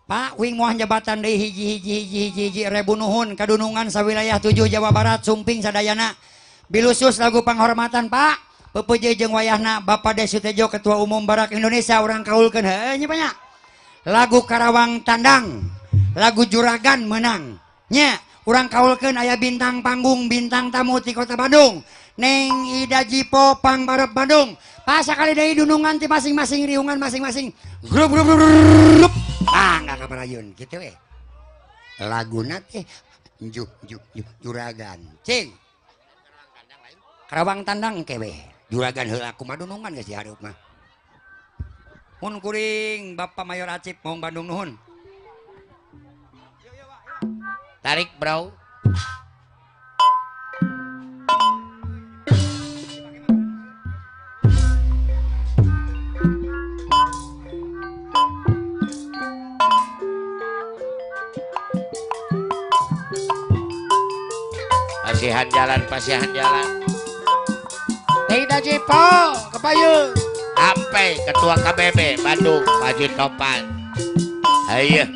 Pak wing moal jabatan deui hiji rebu nuhun kadunungan sawilayah 7 Jawa Barat sumping sadayana. Bilusus lagu penghormatan Pak. Pepeje jeung wayahna Bapak Desu Tejo Ketua Umum Barak Indonesia urang kaulkeun heuh nya banyak. Lagu Karawang Tandang, lagu Juragan menang. Nya urang kaulkeun aya bintang panggung bintang tamu ti Kota Bandung. Neng Ida Jipo Pangbarep Bandung. Pas sakali deui dunungan ti masing-masing riungan masing-masing. Grup. Enggak kaparayun gitu we. Laguna teh Juragan. Cing. Karawang Tandang kewe. Juragan heula kumaha dunungan geus dihareup mah. Mun kuring Bapak Mayor Acip Maung Bandung nuhun. Tarik, Bro. Pasihan jalan. Tidak Jipo, kepayu. Sampai Ketua KBB Bandung, Maju Topan. Ayo.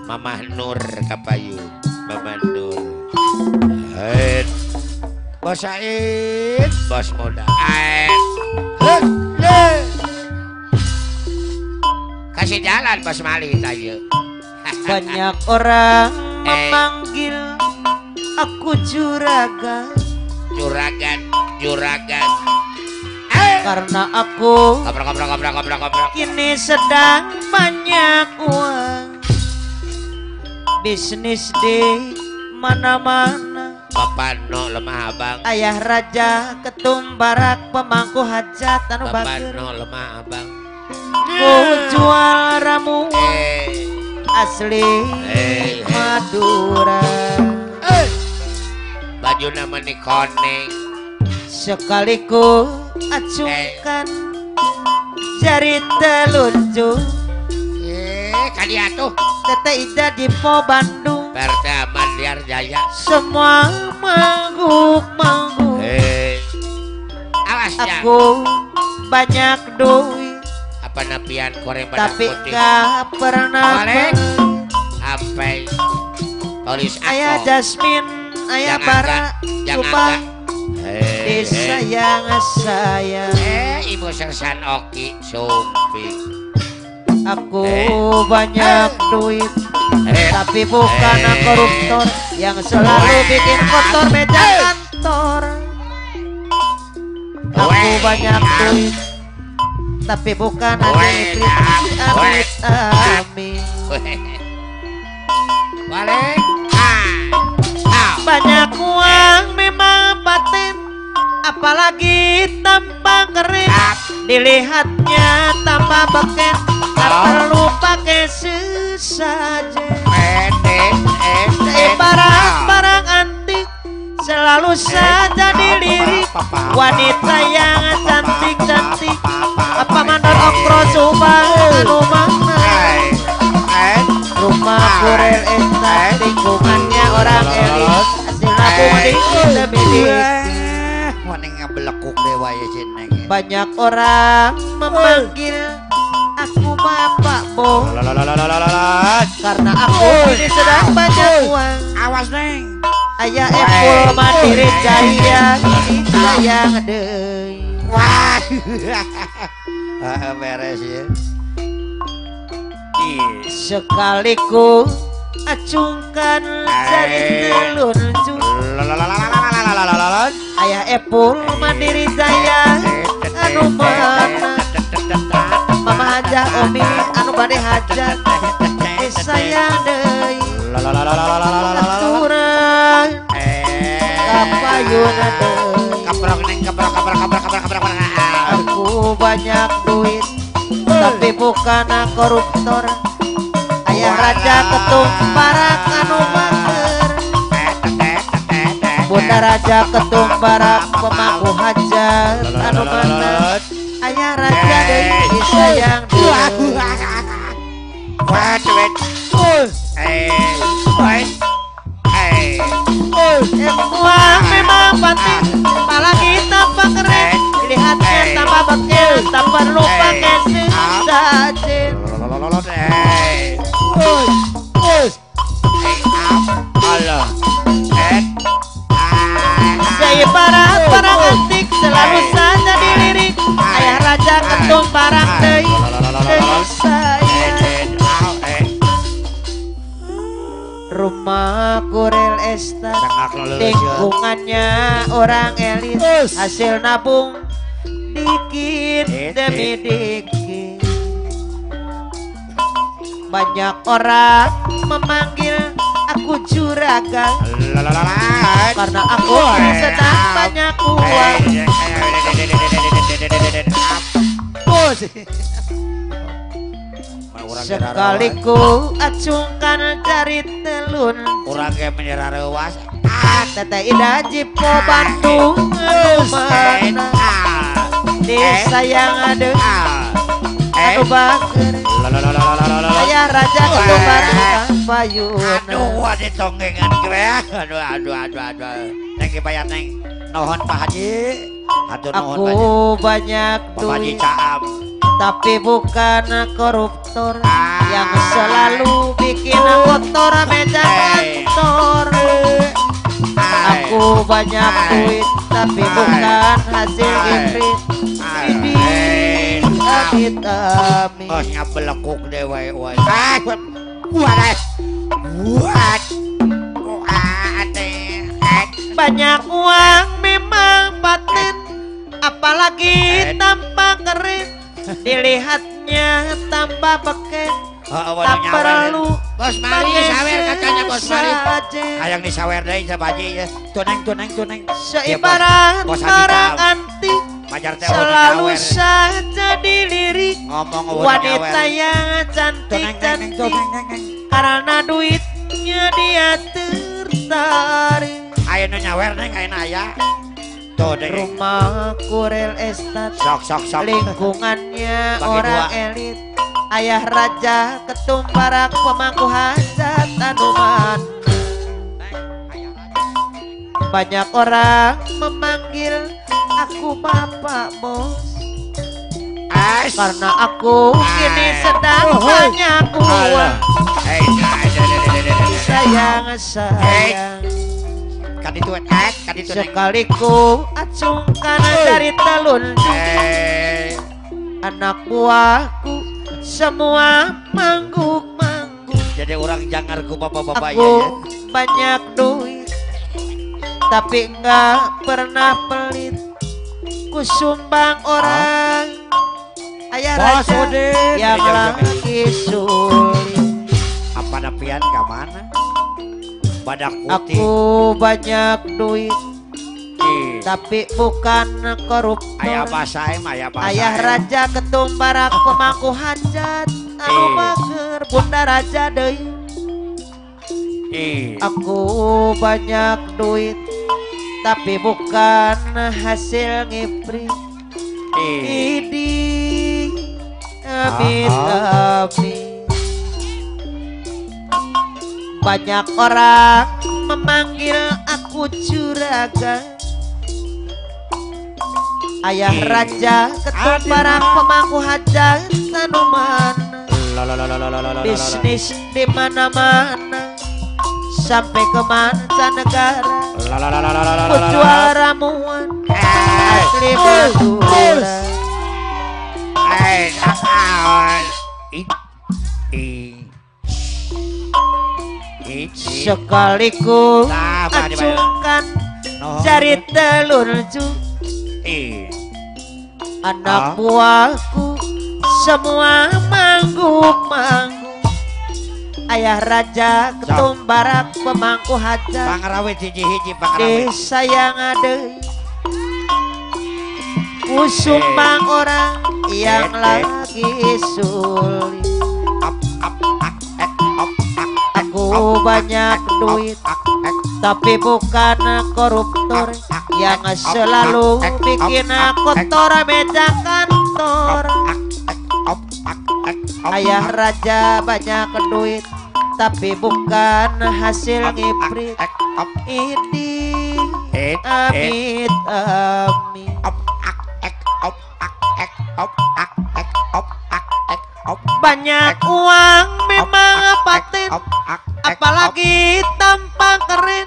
Mamah Nur kapayu, Mama Nur. Hei. Bos Said, Bos muda. Kasih jalan Bos Mali ayo. Banyak orang memanggil aku juragan. Juragan. Karena aku Kobrok. kini sedang banyak uang. Bisnis di mana-mana. Bapak no lemah abang. Ayah raja ketum barak pemangku hajat anu Bapak bager. no lemah abang. Ku jual ramu asli Madura. Baju nama ni koneng. Sekaliku acungkan jari telunjuk. Kalian tuh Tete Ida di Po Bandung. Pertama liar jaya. Semua mangguk. Awas ya. Aku banyak duit. Apa napian koreng pada Tapi putih. gak pernah Sampai tulis aku. Ayah Jasmine, ayah Bara, Subang disayang saya. Ibu Sersan Oki Sumping. Aku banyak duit, tapi bukan koruptor yang selalu bikin kotor meja kantor. Aku banyak duit, tapi bukan amit. Balik. Banyak uang memang paten, apalagi tanpa keren. Dilihatnya tanpa beken, tak perlu pakai sesajen. Ibarat barang antik, selalu saja dilirik. Wanita yang cantik-cantik, apa mandor okro subang anu mana. Rumah kurel estat, lingkungannya orang elit. Hasil nabung dikit lebih dikit. Waneng ngabelekuk dewa ya jeneng. Banyak orang memanggil aku Bapak Bo. Karena aku ini sedang banyak uang. Awas neng. Ayah Epul Mandiri Jaya ini sayang deui. Wah. Beres ya. Sekaliku acungkan jari telunjuk. Ayah Epul Mandiri Jaya anu mana. Mama hajah Omi anu bade hajat. Sayang deui. Aturan kapayuna deui. Kaprok. Aku banyak duit, tapi bukan koruptor. Ayah raja ketum barak anu bager. Bunda raja ketum barak pemangku hajat anu mana. Ayah raja deui sayang deui. Uang memang penting, apalagi tanpa keren. Dilihatnya tanpa bekil, tak perlu pakai sesajen. Allah. Seibarat barang antik selalu saja dilirik. Ayah raja ketum barang deui sayang. Rumah kurel estat, lingkungannya orang elit, hasil nabung dikit demi dikit. Banyak orang memanggil aku juragan karena aku sedang banyak uang. Sekali ku acungkan jari telun, orang kayak menyerah rewas. Tete Ida Jipo Bandung mana desa yang ada anu bager. Saya raja ketumbaran payun. Aduh, ada tonggengan kira. Aduh. Neng bayar neng. Nohon Pak Haji. Atur nohon Pak Haji. Aku banyak Pak Haji duit Caam. tapi bukan koruptor yang selalu bikin kotor meja kantor. Aku banyak duit tapi bukan hasil ibrit. Amit amit. Oh, nyabelekuk deh wae. Buat. Banyak uang memang paten, apalagi tanpa keren. Dilihatnya tambah beken. Tak perlu Bos Mari sawer katanya Bos Mari. saja. Hayang disawer deui sabaji ya. Tuneng. Seibarat barang antik Pajar teh selalu nyawer. saja dilirik. Ngomong Wanita yang cantik-cantik karena duitnya dia tertarik. Aya nu nyawer neng ayeuna aya. Tuh deh. Rumah kurel estat, Sok. lingkungannya Bagi orang dua. elit. Ayah raja ketum barak pemangku hajat anuman. Banyak orang memanggil aku bapak bos karena aku kini sedang banyak uang. Sayang Kaditu sekali ku acungkan dari telun anak buahku semua mangguk-mangguk. Jadi orang jangar ku bapak-bapak Aku ya. banyak duit tapi enggak pernah pelit. Ku sumbang orang ayah Bos, raja Udin. yang Jauh-jauh. lagi sulit. Apa napian ke mana? Badak putih. Aku banyak duit tapi bukan koruptor. Ayah basaim. Ayah raja ketum barak pemangku hajat anu bager bunda raja deui. Aku banyak duit tapi bukan hasil ngiprit. Idi amit. Banyak orang memanggil aku juragan. Ayah raja ketum barak pemangku hajat anu mana bisnis di mana-mana sampai ke mancanegara. Ku juara ramuan asli Madura. Sekali ku acungkan jari telur ju. Anak buahku semua mangguk-mangguk. Ayah raja ketum barak pemangku hajat Pangarawit hiji-hiji pangarawit. desa yang ada. Ku sumbang orang yang lagi sulit. Aku banyak duit tapi bukan koruptor yang selalu bikin kotor meja kantor. Ayah raja banyak duit tapi bukan hasil ngiprit. Ini amit amit. banyak uang memang paten, apalagi tampak keren,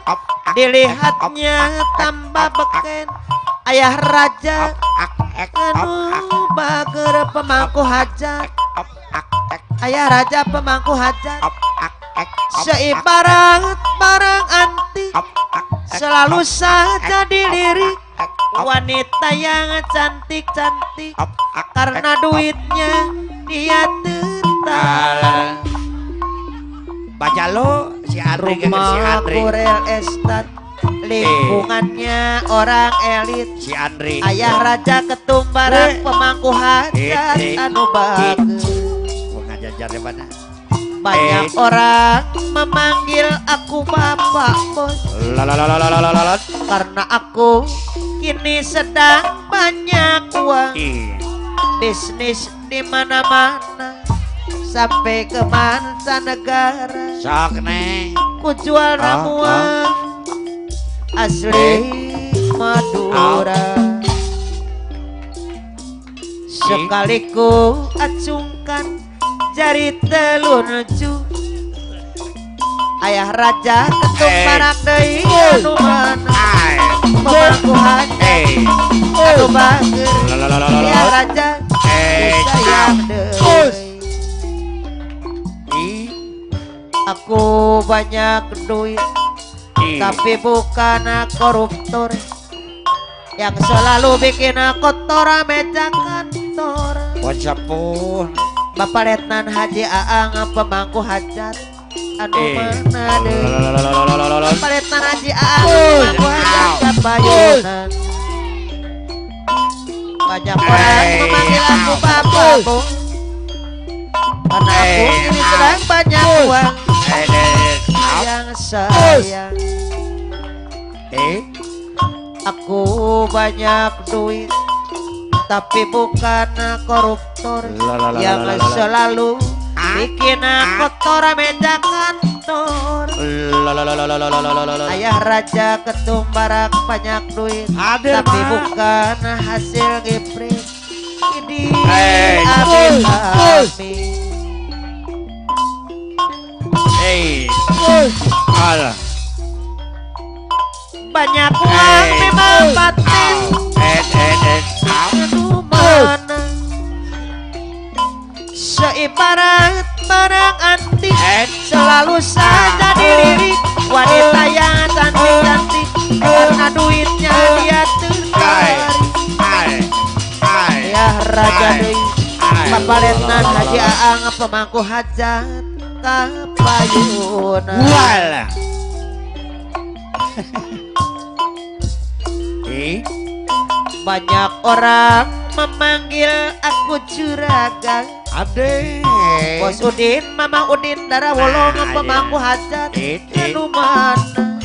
dilihatnya tambah beken. Ayah raja anu bager pemangku hajat, ayah raja pemangku hajat, seibarat barang antik, selalu saja dilirik wanita yang cantik-cantik, karena duitnya dia tertarik. Baca lo si Andri si Rumah Andri. Korel Estate, lingkungannya orang elit. Si Andri. Ayah raja ketumbaran pemangku hajat anu bagus. Pengajar di mana? Banyak orang memanggil aku bapak bos, karena aku kini sedang banyak uang. Bisnis di mana-mana sampai ke mancanegara. Sok neng. Ku jual ramuan asli Madura. Sekali ku acungkan jari telunjuk, ayah raja ketum barak deui anu mana pemangku hajat anu bager. Ayah raja sayang deui. Aku banyak duit tapi bukan koruptor yang selalu bikin kotor meja kantor. Wajapun. Bapak Letnan Haji Aang pemangku hajat anu mana deui. Bapak Letnan Haji Aang pemangku hajat Kabayunan. Banyak orang memanggil aku bapak bos, karena aku ini sedang banyak uang. Yang sayang, aku banyak duit tapi bukan koruptor yang selalu bikin kotor meja kantor. Ayah raja ketum barak banyak duit tapi bukan hasil ngiprit. Ini abi-abi. Banyak uang memang batin, aduh mana seibarat barang antik, selalu saja dilirik wanita yang cantik-cantik, karena duitnya dia tertarik. Ya raja deui Bapak Letnan Haji Aang pemangku hajat Kabayunan. Walah. Banyak orang memanggil aku juragan. Ade. Bos Udin, Mama Udin, Dara Wolong pemangku hajat anu mana.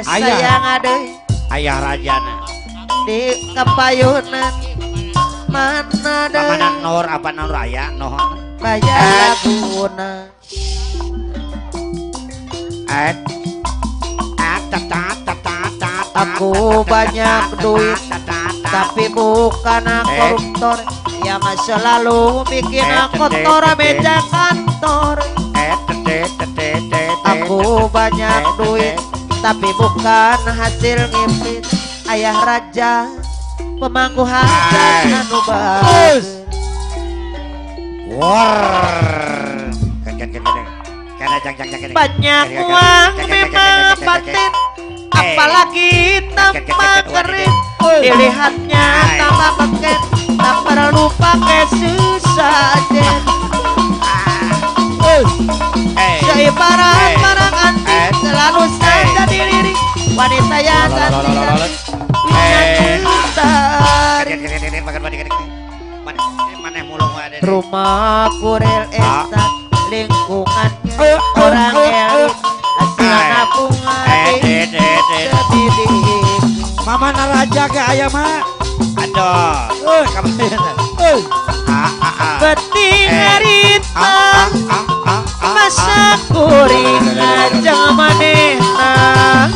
Sayang adeuy Ayah rajana. di Kabayunan mana deui. Pamanan Nur apa Nur Raya nohon. Bayar laguna. Aku banyak duit tapi bukan koruptor yang selalu bikin kotor meja kantor. Aku banyak duit tapi bukan hasil ngiprit. Ayah raja pemangku hajat anu bagus. Banyak uang memang batin, apalagi tampak keren, dilihatnya tambah beken, tak perlu pakai sesajen. Seibarat barang antik, selalu saja dilirik wanita yang cantik-cantik, tertarik. Rumah Korel Estate, lingkungannya orang elit, asal bunga sebidik. Mama naraja ke ayah mah. Aduh. Beting harita masa kuring ajeng manehna.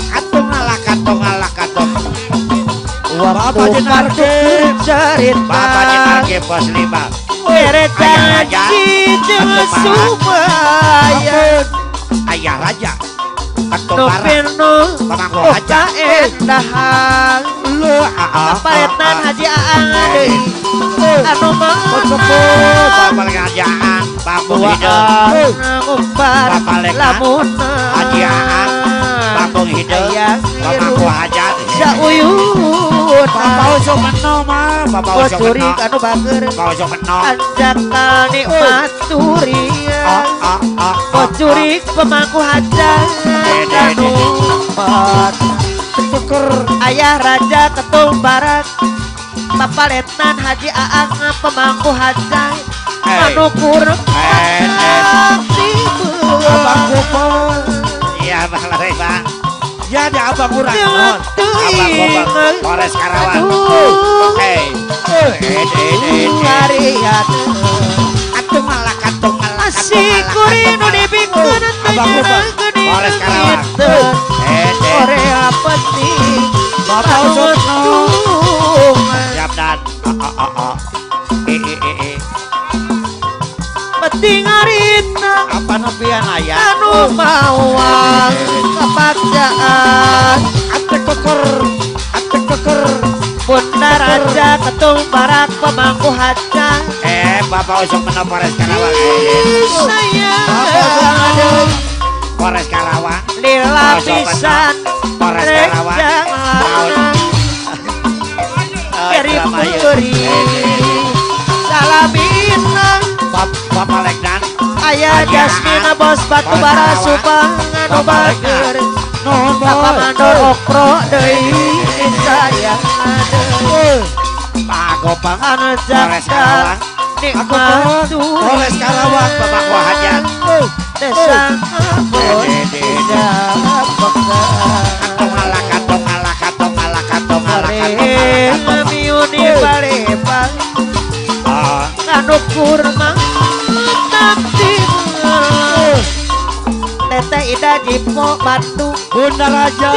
Katung ngalah katung. Waktu kartu cerita Bapak jenarge pos 5. Kere janji jeung supaya ayah raja ketumbaran Nopeno pemangku Oka hajat endahan lu Paretan Haji Aang deui anu mah bapak kerajaan bambu hidup ngumbar lamun Haji Aang bambu hidup pemangku hajat sauyun bapak usuk meno mah bapak usuk curi meno anu bager bapak usuk meno anjak nikmat durian curi pemangku hajat anu Tuker ayah raja ketum barat Bapak Letnan Haji Aang pemangku hajat anu kurang Abang Gopal. iya bang lari bang Ya di abang kurang. abang Gopal Polres Karawang harian katung malah asik kurinu dibingkeun Abang Gopal Polres Karawang Korea penting Bapak Usutno. siap dan penting harina apa nepian ayah anu mawang kepaksaan Ate keker. Bunda Raja ketum barat pemangku hajat bapak usuk meno Polres Karawang sayang Polres Karawang lila pisan Polres rek Karawang jangan dari putri salamina bapak Legdan ayah Jasmina bos batu bara subang anu bager Nuhun Bapak boy. mandor okro deui sayang Pak Gopang anu Polres Karawang nikmat Polres Karawang bapak gua hajat desa abon katong ala miuni balebang anu kurma nanti Tete Ida Jipo Batu Bunda Raja.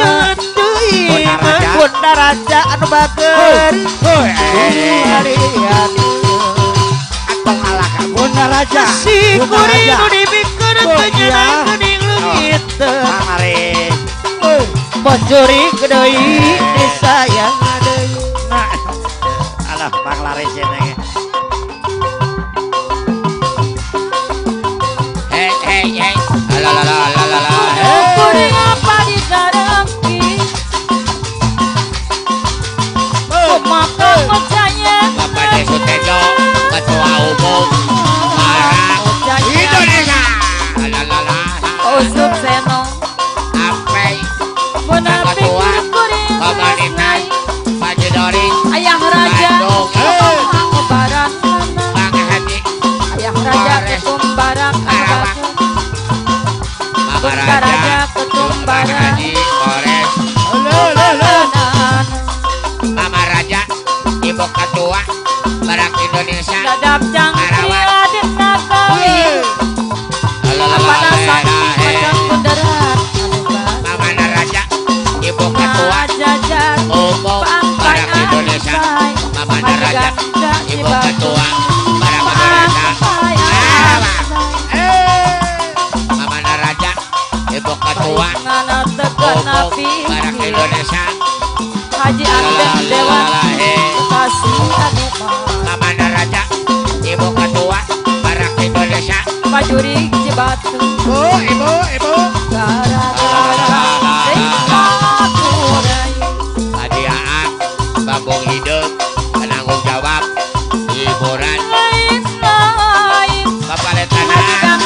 Bunda Raja anu bager harian katong ala Bunda Raja. si Bunda kurinu Raja. dibikeun Oh, penyenang iya. geuning leungit kamari bocuri deui disayang deui alah Bang Laris ini hey kuring apa digarengki kumaha percaya Bapak Desu Tejo Ketua Umum Marang Indonesia Usuk seno Apai Menapi kuring Bapak Nikai Pak Jedori ayah raja Bandung barat Bang Haji ayah raja ketum barat Karawang Bapak Bunda Raja ketum Bang barat Haji Polres Mama Raja Ibu Ketua Barak Indonesia dadap cangkri Karawang. adik nagawi apa nasan macam bundaran Mama Raja Ibu Ketua jajan Umum Barak Indonesia Mama Raja Ibu Ketua Barak Indonesia Mama Raja Ibu Ketua Umum Barak Indonesia Haji Andes Dewan Bekasi anu Mama Raja Ibu Ketua Barak Indonesia Pajuri Cibatu Ibu. gara-gara kurai Haji Aang Bambung Hidup Penanggung Jawab Hiburan lain Bapak Letnan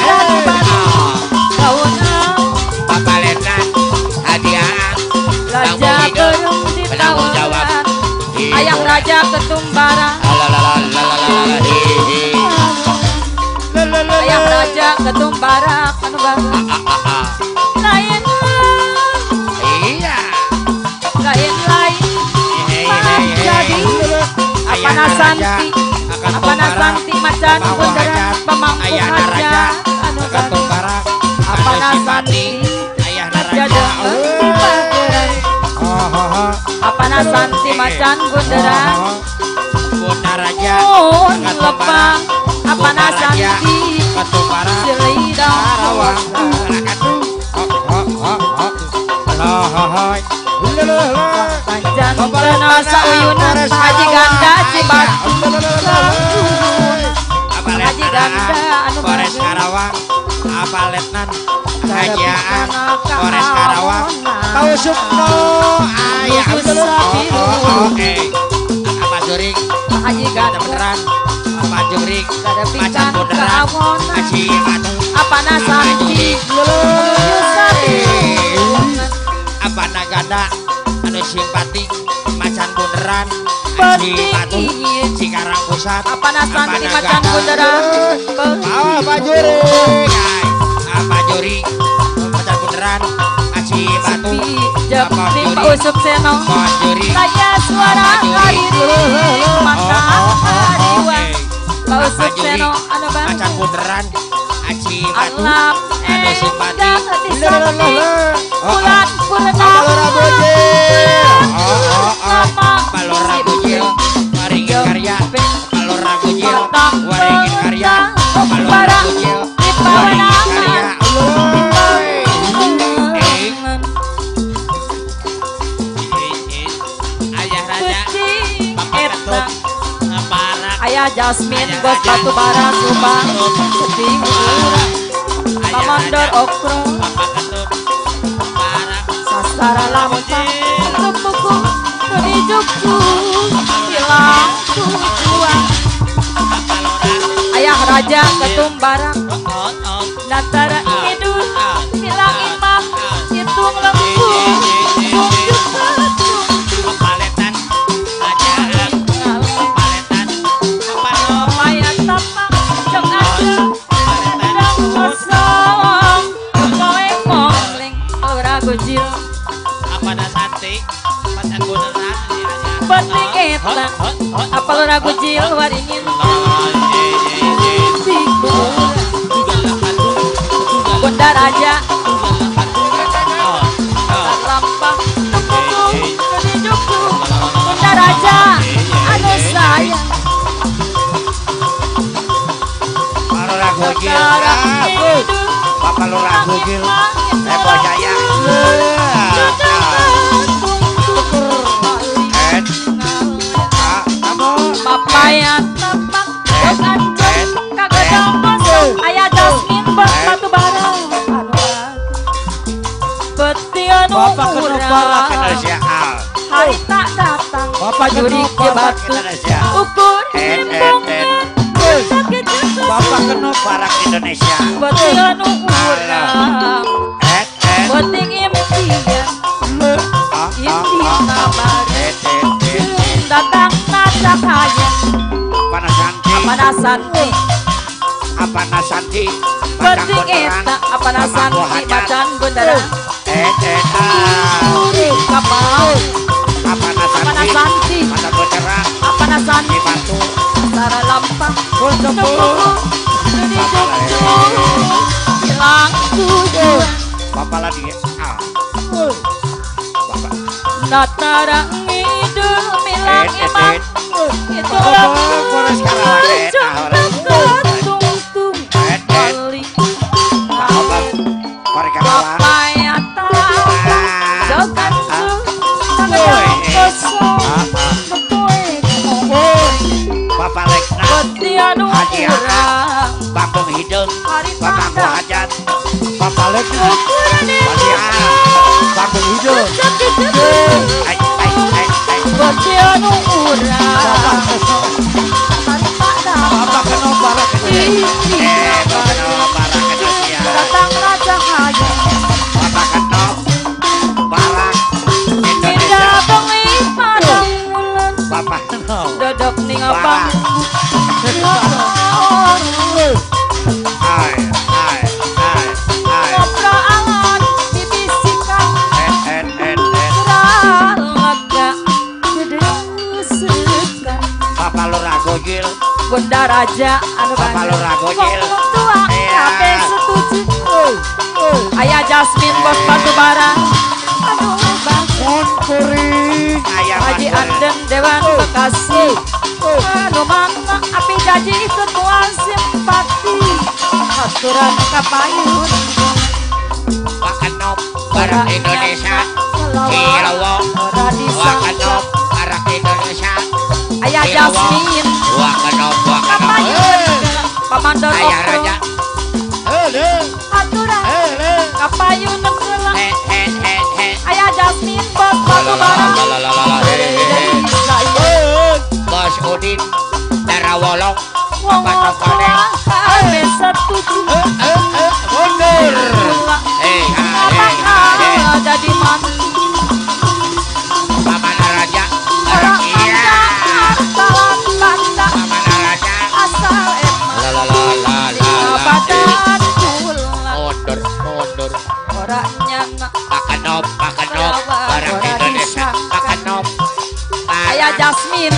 Bapak Letnan Haji Aang Raja Berung di Penanggung Jawab tawaran Hiburan. Ayah Raja Ketumbaran Ayah Raja Ketumbaran anu bagus lain Iya lain jadi apa nasanti apa nasanti macan bundaran pemangku raja anu bagus apa nasanti Ayah jajan pageran apa nasanti macan bundaran Bunda Raja mun lepang apa nasanti Ketumbaran silidang Karawang Tanjan Penasa Uyunan Haji Ganda Cibatu Haji Ganda anu Polres Karawang apa letnan Hajiaan Polres Karawang Kau Sukno. ayah apa juring Haji Ganda Ganda beneran apa juring Ada macan pikan beneran keawonan Aji anu apa nasanti apa naganda anu simpati macan beneran Aji batu Cikarang Pusat apa nasanti macan bundaran apa juring apa juring macan beneran Aji batu Jepri Pak Usuk Seno Mon juring saya suara hari mata jiwa Pak Usuk Seno anu macan bang beneran Aji batu alam anu simpati di sana bulan purnama nama Palora Gujil waringin karya Palora Gujil waringin karya Palora Gujil waringin karya ayah raja bapak ketum ngaparak Ayah Jasmine bos batu bara Subang sedih Pamandor Okro bapak ketum ngaparak sasara lamun tubuhku hidupku hilang tujuan Ayah Raja Ketum Barang Natara Idul hilang imam hitung lembu tunjuk patung paletan ajaan paletan kepala Mayat tapak jeng ada sedang kosong kowe mongling ora gojil apa nasati pasan beneran penting eta apa lo ragu jil waringin Bunda Raja lampah tubuhku hidupku Bunda Raja anu sayang Palora Gujil sekarang hidup Bapak Lora Gujil Epo Jaya Papaya tapak kancung kagak kosong Ayah Jasmine bos batu bara peti anu Bapak kenapa murah Indonesia Al hari tak datang Bapak jurik kenapa? ke batu Indonesia ukur sakit Bapak kenapa? Barak Indonesia peti anu murah peti impian impian bari datang nacak hayang apa nasanti apa nasanti peti eta apa nasanti macan bundaran kapal apa apa nasanti nasanti mata beneran apa nasanti di batu Tara lampang Konsepu. hilang tujuan Bapak lagi Al Bapak Natara ngidul milang imam itu Polres Karawang tungtung balik Bapak Polres Karawang papaya jokan tangan kosong Bapak Lekna peti anu kurang Bambung Hidung hari Bapak tanda Hajat Bapak Lekna. Bambung Hidung. peti anu kurang hari tanda Bapak kenapa? datang raja hayang Bapak Kenop Barak Indonesia indah bengi padang wulan Bapak Kenop dodok ning abang Hai ngobrol angon dibisikan gerak lega dedesekan Bapak Lora Gojil Bunda Raja anu Bapak Lora Gojil ngomong tua Iya. kabeh setuju Ayah Jasmine bos batu bara aduh bang Mon kuring. Ayah Haji Mas Anden Dewan Bekasi anu mana api janji ketua sim bakti aturan kapayun Wakanop barang Indonesia Ilawo Wakanop barang Indonesia Ayah Jasmine Wakanop kapayun Pamandor Ayah Okro Raja aturan kapayun negara he Ayah Jasmine bos batu bara Bos Udin Darawolong wong Patok-patok kabeh setuju mundur jadi mantu Pamana Raja orang iya asalan banda Pamana Raja asal emang badan tulang mundur orangnya Pakanop barang Indonesia Pakanop Ayah Jasmine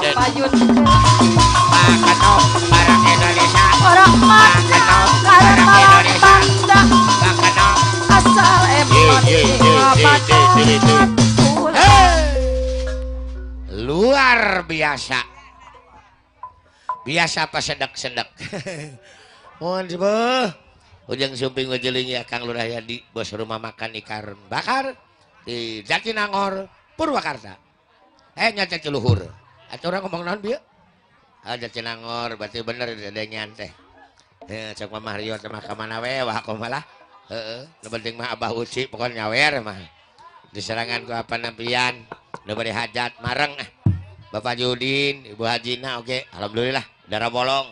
kapayun Pakanop barang Indonesia orang mana karena malam banda Pakanop asal emang badan tulang luar biasa apa sedek mohon sebeh ujang sumping ngejeling ya Kang Lurah Yadi bos rumah makan ikan bakar di Jatinangor Purwakarta nyata Ciluhur atau orang ngomong naon bieu Jatinangor berarti bener adanya teh cek Mama Rio sama kamana we wah aku malah nu penting mah Abah Uci pokoknya nyawer mah diserangan ku apa nampian nu bari hajat mareng Bapak Judin Ibu Hajina oke alhamdulillah darah bolong